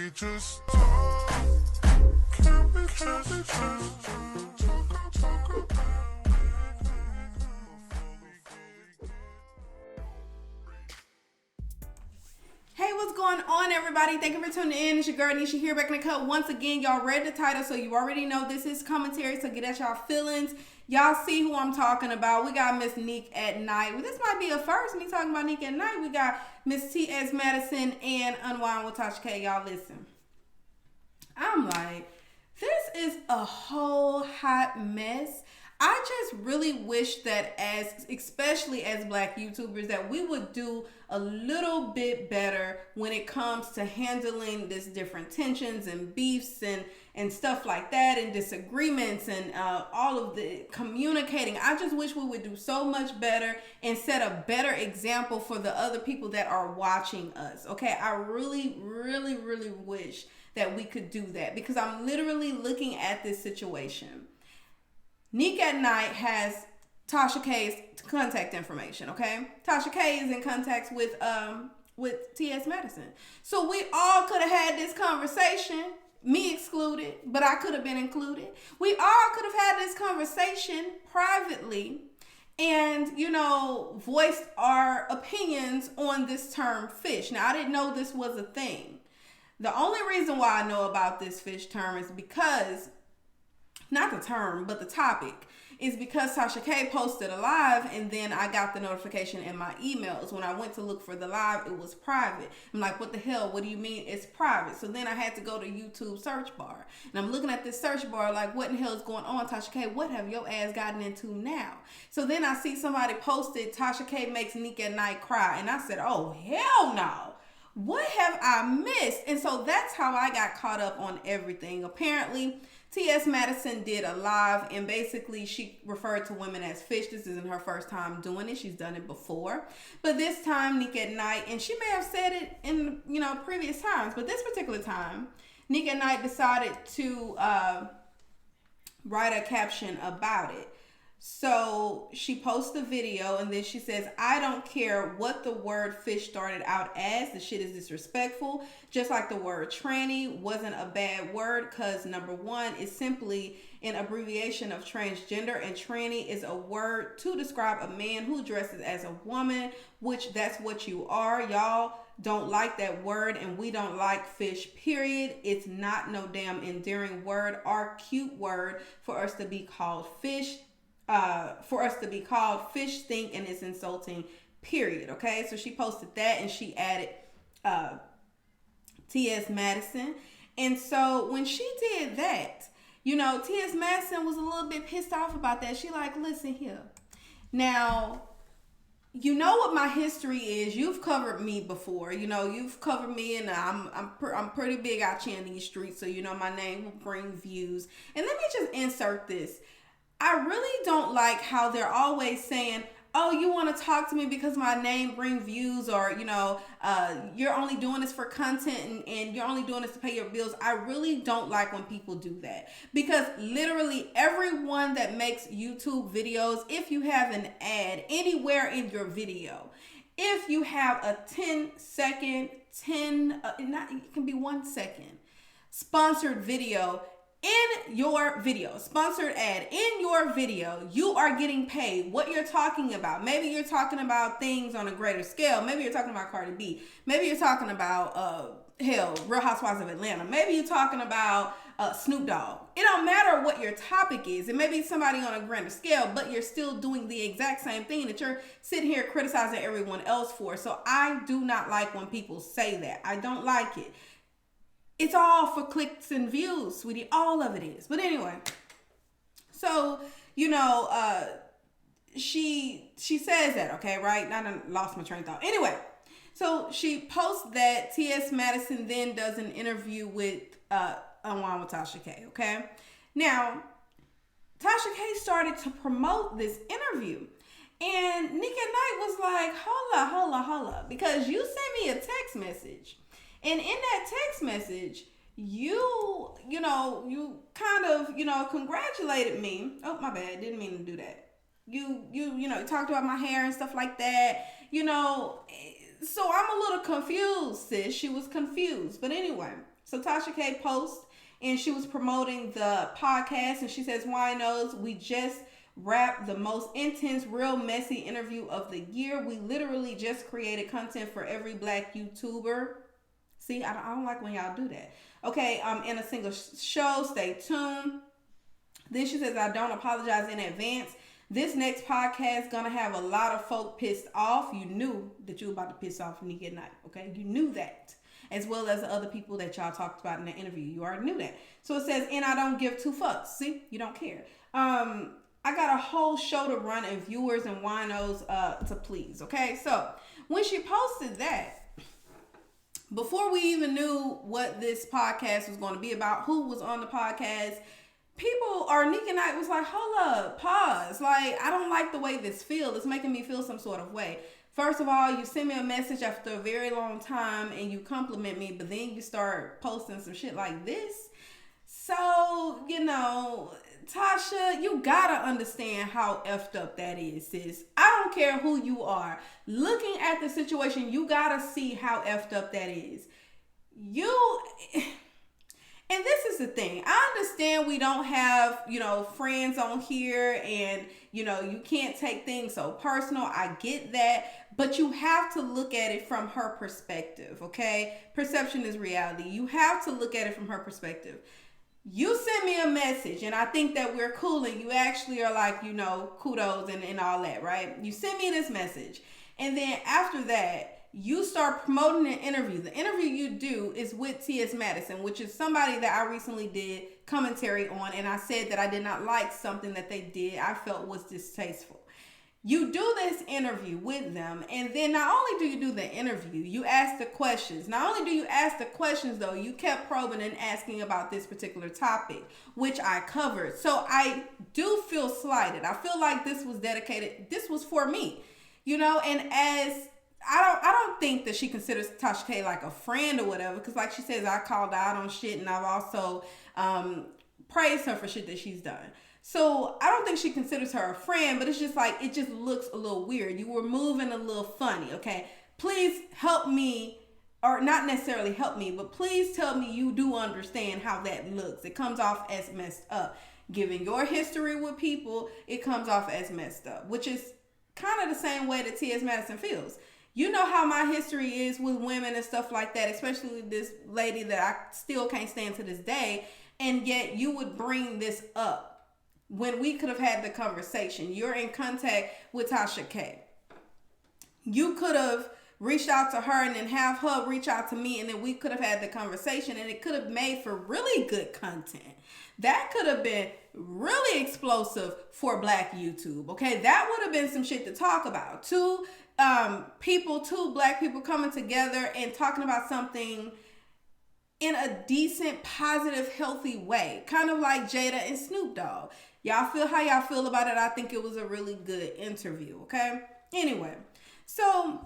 we just talk? Can we just talk about it before we get... Hey, what's going on, everybody? Thank you for tuning in. It's your girl Nesha here, back in the cut once again. Y'all read the title, so you already know this is commentary, so get at y'all feelings. Y'all see who I'm talking about. We got Miss Neek at Night. Well, this might be a first, me talking about Neek at Night. We got Miss tsmadison and Unwind with Tasha K. Y'all listen. I'm like, this is a whole hot mess. I just really wish that especially as Black YouTubers, that we would do a little bit better when it comes to handling this different tensions and beefs and stuff like that, and disagreements and all of the communicating. I just wish we would do so much better and set a better example for the other people that are watching us. Okay, I really, really, really wish that we could do that, because I'm literally looking at this situation. Neek at Night has Tasha K's contact information, okay? Tasha K is in contact with tsmadison. So we all could have had this conversation, me excluded, but I could have been included. We all could have had this conversation privately and, you know, voiced our opinions on this term fish. Now, I didn't know this was a thing. The only reason why I know about this fish term is because, not the term, but the topic, is because Tasha K posted a live, and then I got the notification in my emails. When I went to look for the live, it was private. I'm like, what the hell? What do you mean it's private? So then I had to go to YouTube search bar, and I'm looking at this search bar like, what in the hell is going on, Tasha K? What have your ass gotten into now? So then I see somebody posted, Tasha K makes Neek at Night cry, and I said, oh, hell no. What have I missed? And so that's how I got caught up on everything. Apparently, tsmadison did a live, and basically she referred to women as fish. This isn't her first time doing it. She's done it before. But this time, Neek at Night, and she may have said it in, you know, previous times, but this particular time, Neek at Night decided to write a caption about it. So she posts a video, and then she says, I don't care what the word fish started out as. The shit is disrespectful. Just like the word tranny wasn't a bad word, because number one, it's simply an abbreviation of transgender, and tranny is a word to describe a man who dresses as a woman, which that's what you are. Y'all don't like that word, and we don't like fish, period. It's not no damn endearing word or cute word for us to be called fish. Fish stink, and it's insulting, period. Okay, so she posted that, and she added tsmadison. And so when she did that, you know, tsmadison was a little bit pissed off about that. She like, listen here, now, you know what my history is. You've covered me before. You know, you've covered me, and I'm pretty big out here in these streets, so you know my name will bring views. And let me just insert this. I really don't like how they're always saying, oh, you want to talk to me because my name brings views, or, you know, you're only doing this for content, and you're only doing this to pay your bills. I really don't like when people do that, because literally everyone that makes YouTube videos, if you have an ad anywhere in your video, if you have a 10-second, it can be 1 second, sponsored video, in your video, sponsored ad in your video, you are getting paid. What you're talking about, maybe you're talking about things on a greater scale. Maybe you're talking about Cardi B. Maybe you're talking about Real Housewives of Atlanta. Maybe you're talking about Snoop Dogg. It don't matter what your topic is. It may be somebody on a grander scale, but you're still doing the exact same thing that you're sitting here criticizing everyone else for. So I do not like when people say that. I don't like it. It's all for clicks and views, sweetie. All of it is. But anyway, so, you know, she says that, okay, right? I done lost my train of thought. Anyway, so she posts that. tsmadison then does an interview with Unwind with Tasha K, okay? Now, Tasha K started to promote this interview. And Neek at Night was like, hold up, because you sent me a text message. And in that text message, you kind of, congratulated me. Oh, my bad. Didn't mean to do that. You talked about my hair and stuff like that, So I'm a little confused, sis. She was confused. But anyway, So Tasha K posts, and she was promoting the podcast, and she says, "Winos, we just wrapped the most intense, real messy interview of the year. We literally just created content for every black YouTuber." See, I don't like when y'all do that. Okay, in a single show. Stay tuned. Then she says, "I don't apologize in advance. This next podcast gonna have a lot of folk pissed off." You knew that you were about to piss off Nika at night, okay? You knew that. As well as the other people that y'all talked about in the interview. You already knew that. So it says, "And I don't give two fucks." See? You don't care. I got a whole show to run and viewers and winos to please, okay? So when she posted that, before we even knew what this podcast was going to be about, who was on the podcast, people, or Nika Knight was like, "Hold up, pause. Like, I don't like the way this feels. It's making me feel some sort of way. First of all, you send me a message after a very long time and you compliment me, but then you start posting some shit like this. So, Tasha, you gotta understand how effed up that is, sis. I don't care who you are. Looking at the situation, you gotta see how effed up that is. And this is the thing. I understand we don't have, friends on here and, you can't take things so personal. I get that. But you have to look at it from her perspective, okay? Perception is reality. You have to look at it from her perspective. You send me a message and I think that we're cool and you actually are like, kudos and all that, right? You send me this message. And then after that, you start promoting an interview. The interview you do is with tsmadison, which is somebody that I recently did commentary on, and I said that I did not like something that they did. I felt was distasteful. You do this interview with them, and then not only do you do the interview, you ask the questions. Not only do you ask the questions, though, you kept probing and asking about this particular topic, which I covered. So I do feel slighted. I feel like this was dedicated. This was for me, and as I don't think that she considers Tasha K like a friend or whatever, because like she says, I called out on shit and I've also praised her for shit that she's done. So I don't think she considers her a friend, but it's just like, it just looks a little weird. You were moving a little funny, okay? Please help me, or not necessarily help me, but please tell me you do understand how that looks. It comes off as messed up. Given your history with people, it comes off as messed up, which is kind of the same way that tsmadison feels. You know how my history is with women and stuff like that, especially this lady that I still can't stand to this day. And yet you would bring this up when we could have had the conversation. You're in contact with Tasha K. You could have reached out to her and then have her reach out to me, and then we could have had the conversation, and it could have made for really good content. That could have been really explosive for Black YouTube, okay? That would have been some shit to talk about. Two Black people coming together and talking about something in a decent, positive, healthy way. Kind of like Jada and Snoop Dogg. Y'all feel how y'all feel about it. I think it was a really good interview, okay? Anyway, so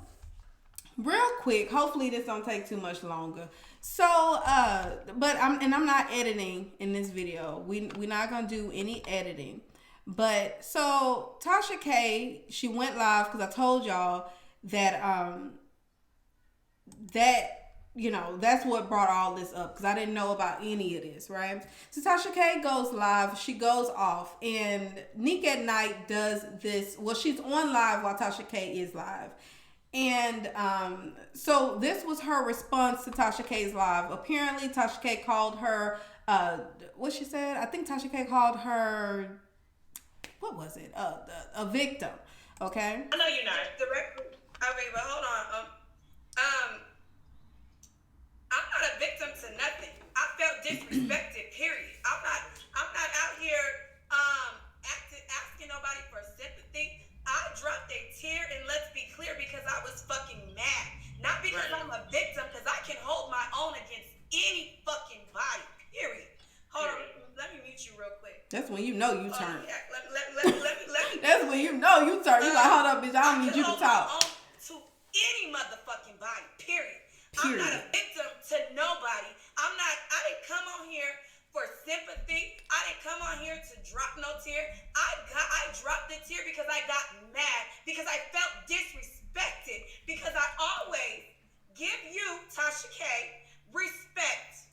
real quick, hopefully this don't take too much longer. So, I'm not editing in this video. We're not gonna do any editing. But so Tasha K, she went live because I told y'all that that's what brought all this up, because I didn't know about any of this, right? So Tasha K goes live, she goes off, and Nika at Night does this. Well, she's on live while Tasha K is live. And so this was her response to Tasha K's live. Apparently Tasha K called her what she said? I think Tasha K called her, what was it? A victim. Okay. I know you're not directly. Okay, but hold on. I'm not a victim to nothing. I felt disrespected. Period. I'm not out here asking nobody for sympathy. I dropped a tear, and let's be clear, because I was fucking mad. Not because I'm a victim, because I can hold my own against any fucking body. Period. Hold on. Let me mute you real quick. That's when you know you turn. Yeah, let me. That's when you know you turn. You like, hold up, bitch. I don't need you to talk. To any motherfucking body. Period. I'm not a victim to nobody. I didn't come on here for sympathy. I didn't come on here to drop no tear. I dropped the tear because I got mad, because I felt disrespected, because I always give you, Tasha K, respect.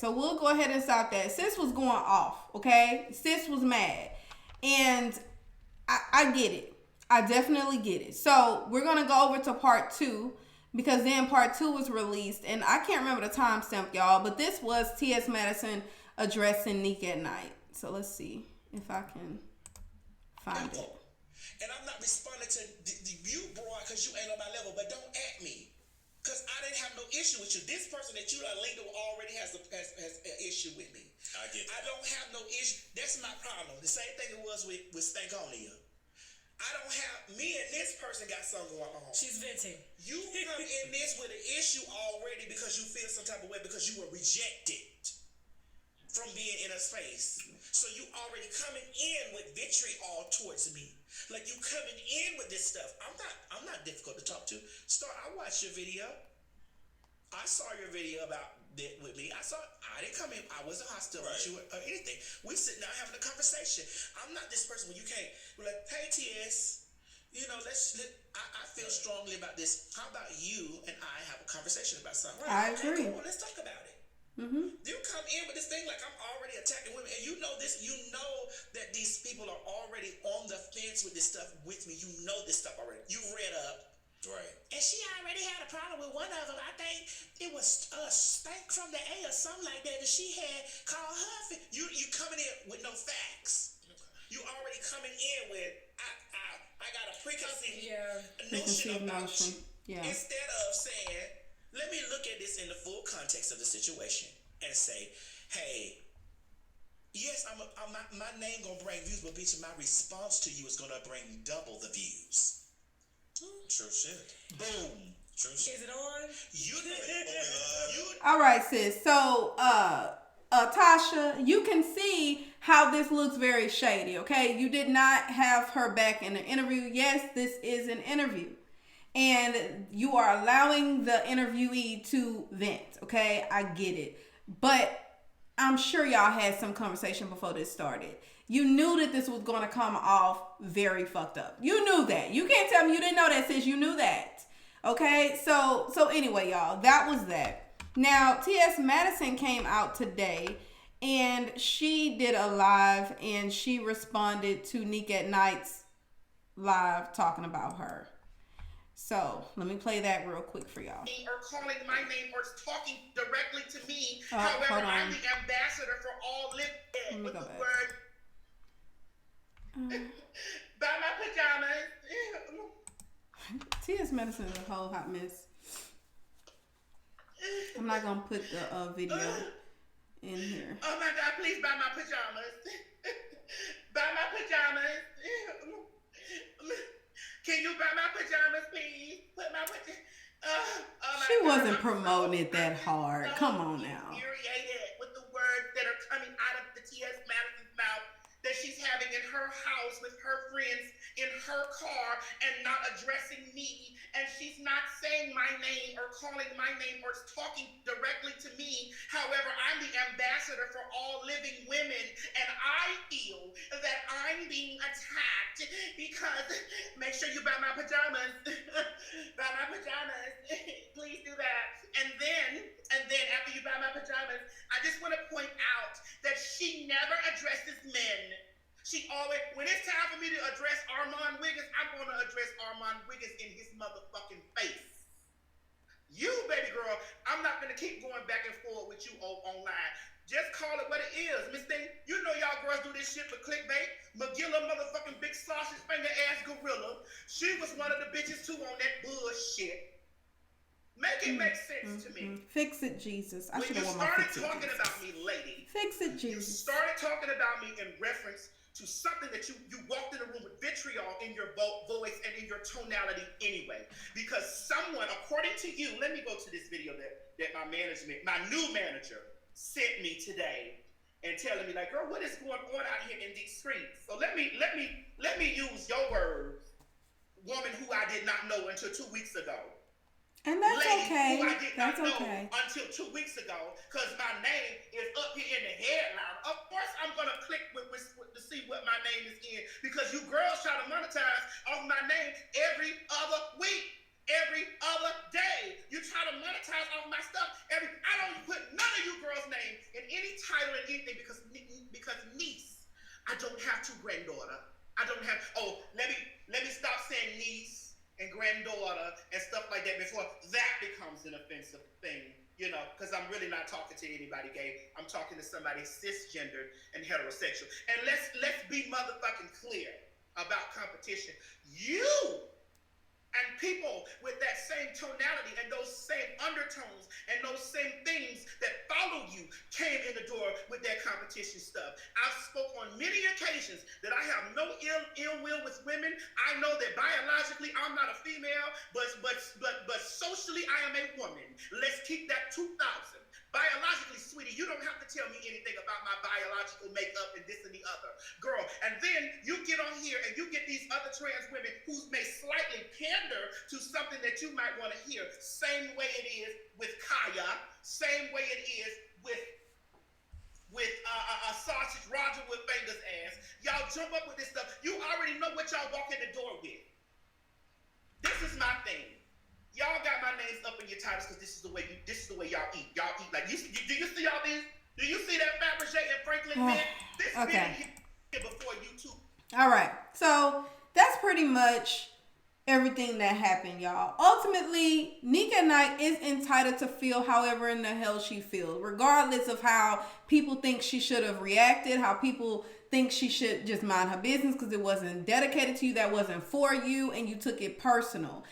So we'll go ahead and stop that. Sis was going off, okay? Sis was mad. And I get it. I definitely get it. So we're going to go over to part 2 because then part 2 was released. And I can't remember the timestamp, y'all. But this was Madison addressing Neek at night. So let's see if I can find it. And I'm not responding to you, bro, because you ain't on my level. But don't at me. Because I didn't have no issue with you. This person that you are linked to already has an issue with me. I get that. I don't have no issue. That's my problem. The same thing it was with Stankonia. I don't have, me and this person got something going on. She's venting. You come in this with an issue already because you feel some type of way because you were rejected from being in a space. So you already coming in with vitriol towards me. Like you coming in with this stuff. I'm not difficult to talk to. I watched your video. I saw your video about that with me. I didn't come in. I wasn't hostile with you or anything. We sitting down having a conversation. I'm not this person when you can't. We're like, hey TS, you know, I feel strongly about this. How about you and I have a conversation about something? I agree. Come on, let's talk about it. Mm-hmm. You come in with this thing like I'm already attacking women, and you know this. You know that these people are already on the fence with this stuff with me. You know this stuff already. You read up, Right. and she already had a problem with one of them. I think it was Stank from the A or something like that. That she had called her. You coming in with no facts. You already coming in with I got a preconceived notion about you. Yeah. Instead of saying, let me look at this in the full context of the situation and say, hey, yes, my name gonna bring views, but bitch, my response to you is gonna bring double the views. True shit. Boom. True shit. Is it on? You All right, sis. So, Tasha, you can see how this looks very shady, okay? You did not have her back in the interview. Yes, this is an interview. And you are allowing the interviewee to vent, okay? I get it. But I'm sure y'all had some conversation before this started. You knew that this was going to come off very fucked up. You knew that. You can't tell me you didn't know that, sis. You knew that. Okay? So anyway, y'all, that was that. Now, Madison came out today and she did a live and she responded to Neek at Night's live talking about her. So let me play that real quick for y'all. Or calling my name or talking directly to me. Hold However, on. I'm the ambassador for all living with the back. word. Buy my pajamas. Madison is a whole hot mess. I'm not gonna put the video in here. Oh my God! Please buy my pajamas. Buy my pajamas. Can you buy my pajamas, please? Put my pajamas. She wasn't promoting it that hard. Come on now. Infuriated with the words that are coming out of the T.S. Madison's mouth that she's having in her house with her friends in her car and not addressing me, and she's not saying my name or calling my name or talking directly to me. However, I'm the ambassador for all living women, and I feel that I'm being attacked because make sure you buy my pajamas. Buy my pajamas. Please do that. And then after you buy my pajamas, I just want to point out that she never addresses men. She always, when it's time for me to address Armand Wiggins, I'm going to address Armand Wiggins in his motherfucking face. You, baby girl, I'm not going to keep going back and forth with you online. Just call it what it is. Miss Thing, you know y'all girls do this shit for clickbait. McGilla motherfucking big sausage finger ass gorilla. She was one of the bitches too on that bullshit. Make it make sense to me. Fix it, Jesus. I When should you have worn my started fix it. talking Jesus. about me, lady, Fix it, you Jesus. started talking about me in reference to something that you walked in the room with vitriol in your voice and in your tonality anyway. Because someone, according to you, let me go to this video that my new manager sent me today and telling me like, girl, what is going on out here in these streets? So let me use your words, woman who I did not know until 2 weeks ago. And that's Lady okay. who I did That's not know okay. until 2 weeks ago, because my name is up here in the headline. Of course, I'm gonna click to see what my name is in, because you girls try to monetize off my name every other week, every other day. You try to monetize off my stuff. I don't put none of you girls' name in title and anything because niece. I don't have two granddaughter. I don't have. Oh, let me stop saying niece and granddaughter and stuff like that before that becomes an offensive thing. You know, because I'm really not talking to anybody gay. I'm talking to somebody cisgendered and heterosexual. And let's be motherfucking clear about competition. You and people with that same tonality and those same undertones and those same things that follow you came in the door with that competition stuff. I've spoke on many occasions that I have no ill will with women. I know that biologically I'm not a female, but socially I am a woman. Let's keep that 2000. Biologically, sweetie, you don't have to tell me anything about my biological makeup and this and the other. Girl, and then you get on here and you get these other trans women who may slightly pander to something that you might want to hear. Same way it is with Kaya. Same way it is with Sausage Roger with Fingers ass. Y'all jump up with this stuff. You already know what y'all walk in the door with. This is my thing. Y'all got my names up in your titles because this is the way y'all eat. Y'all eat like do you see all these? Do you see that Fabergé and Franklin man? This man here before YouTube. All right. So that's pretty much everything that happened, y'all. Ultimately, Nika Knight is entitled to feel however in the hell she feels, regardless of how people think she should have reacted, how people think she should just mind her business because it wasn't dedicated to you, that wasn't for you, and you took it personal.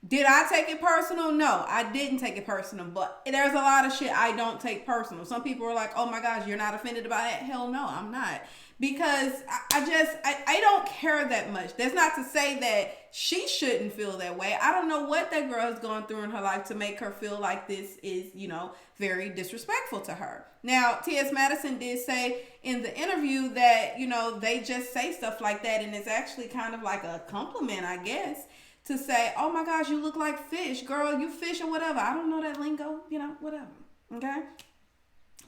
Did I take it personal? No, I didn't take it personal, but there's a lot of shit I don't take personal. Some people are like, oh my gosh, you're not offended by that? Hell no, I'm not. Because I don't care that much. That's not to say that she shouldn't feel that way. I don't know what that girl has gone through in her life to make her feel like this is, very disrespectful to her. Now, tsmadison did say in the interview that, they just say stuff like that, and it's actually kind of like a compliment, I guess, to say, oh my gosh, you look like fish. Girl, you fish or whatever. I don't know that lingo, whatever. Okay?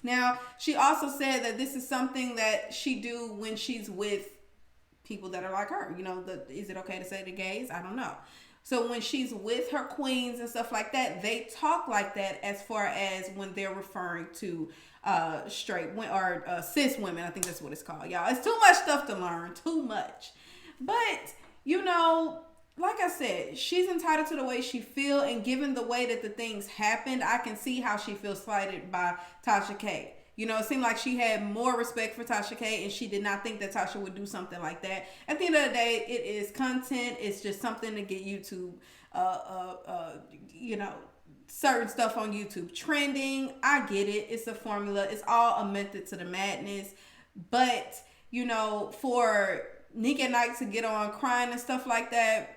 Now, she also said that this is something that she do when she's with people that are like her. Is it okay to say the gays? I don't know. So when she's with her queens and stuff like that, they talk like that as far as when they're referring to straight or cis women. I think that's what it's called, y'all. It's too much stuff to learn. Too much. But, like I said, she's entitled to the way she feel, and given the way that the things happened, I can see how she feels slighted by Tasha K. It seemed like she had more respect for Tasha K, and she did not think that Tasha would do something like that. At the end of the day, it is content. It's just something to get YouTube, certain stuff on YouTube trending. I get it. It's a formula. It's all a method to the madness. But, for Nika Knight to get on crying and stuff like that,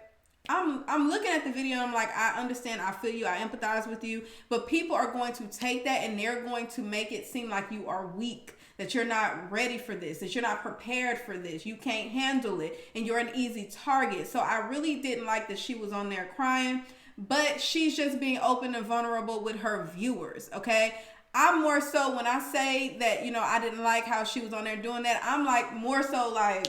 I'm looking at the video and I'm like, I understand, I feel you, I empathize with you, but people are going to take that and they're going to make it seem like you are weak, that you're not ready for this, that you're not prepared for this, you can't handle it, and you're an easy target. So I really didn't like that she was on there crying, but she's just being open and vulnerable with her viewers, okay? I'm more so, when I say that, I didn't like how she was on there doing that, I'm like, more so like,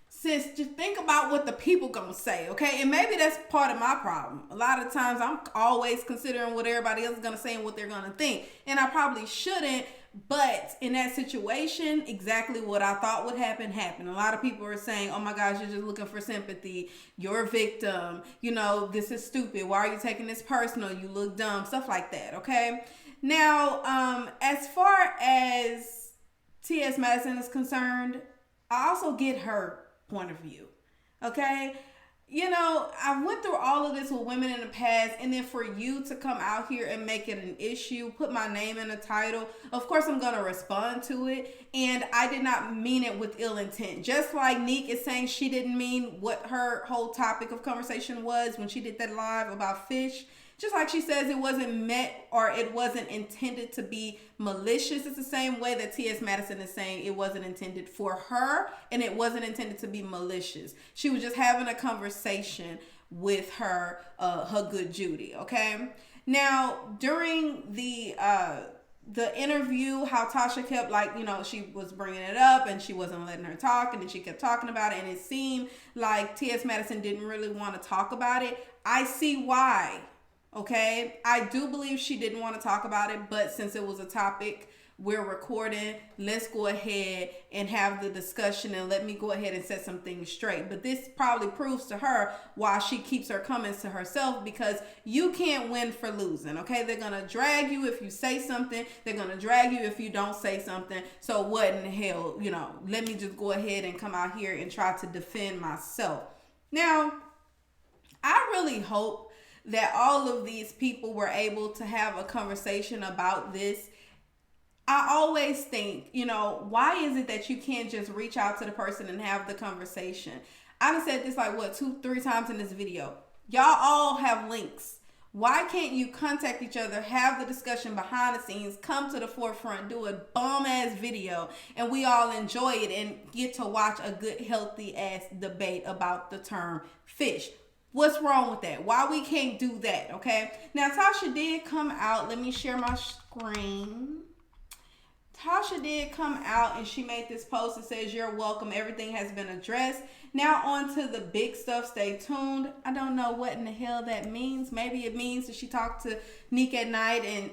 sis, just think about what the people gonna say, okay? And maybe that's part of my problem. A lot of times I'm always considering what everybody else is gonna say and what they're gonna think. And I probably shouldn't, but in that situation, exactly what I thought would happen happened. A lot of people are saying, oh my gosh, you're just looking for sympathy. You're a victim. This is stupid. Why are you taking this personal? You look dumb. Stuff like that, okay? Now, as far as tsmadison is concerned, I also get her point of view, okay? I went through all of this with women in the past, and then for you to come out here and make it an issue, put my name in the title, of course I'm gonna respond to it, and I did not mean it with ill intent. Just like Neek is saying she didn't mean what her whole topic of conversation was when she did that live about fish. Just like she says it wasn't meant or it wasn't intended to be malicious. It's the same way that tsmadison is saying it wasn't intended for her and it wasn't intended to be malicious. She was just having a conversation with her good Judy, okay? Now, during the interview, how Tasha kept she was bringing it up and she wasn't letting her talk, and then she kept talking about it, and it seemed like tsmadison didn't really want to talk about it. I see why. Okay, I do believe she didn't want to talk about it, but since it was a topic we're recording. Let's go ahead and have the discussion and let me go ahead and set some things straight. But this probably proves to her why she keeps her comments to herself, because you can't win for losing, okay? They're going to drag you if you say something. They're going to drag you if you don't say something. So what in the hell, you know, let me just go ahead and come out here and try to defend myself. Now, I really hope that all of these people were able to have a conversation about this. I always think, you know, why is it that you can't just reach out to the person and have the conversation? I done said this like, what, 2-3 times in this video. Y'all all have links. Why can't you contact each other, have the discussion behind the scenes, come to the forefront, do a bomb-ass video, and we all enjoy it and get to watch a good, healthy-ass debate about the term fish? What's wrong with that? Why we can't do that, okay? Now, Tasha did come out. Let me share my screen. Tasha did come out and she made this post that says, "You're welcome. Everything has been addressed." Now on to the big stuff. Stay tuned. I don't know what in the hell that means. Maybe it means that she talked to Nick at Night and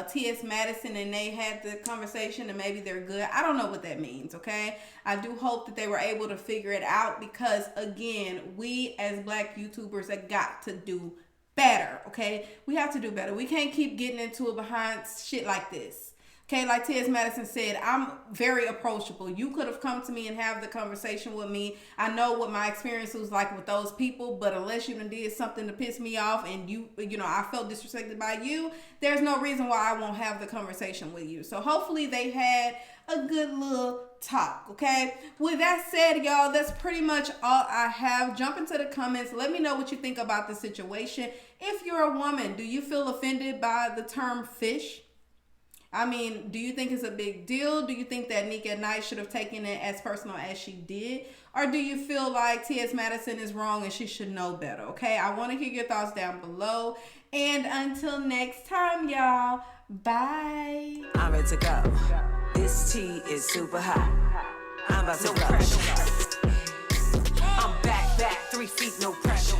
tsmadison and they had the conversation and maybe they're good. I don't know what that means, okay? I do hope that they were able to figure it out because, again, we as Black YouTubers have got to do better, okay? We have to do better. We can't keep getting into it behind shit like this. Okay, like tsmadison said, I'm very approachable. You could have come to me and have the conversation with me. I know what my experience was like with those people, but unless you done did something to piss me off and you know, I felt disrespected by you, there's no reason why I won't have the conversation with you. So hopefully they had a good little talk, okay? With that said, y'all, that's pretty much all I have. Jump into the comments. Let me know what you think about the situation. If you're a woman, do you feel offended by the term fish? I mean, do you think it's a big deal? Do you think that Nick at Night should have taken it as personal as she did? Or do you feel like tsmadison is wrong and she should know better? Okay, I want to hear your thoughts down below. And until next time, y'all, bye. I'm ready to go. This tea is super hot. I'm about to rush. I'm back, 3 feet, no pressure.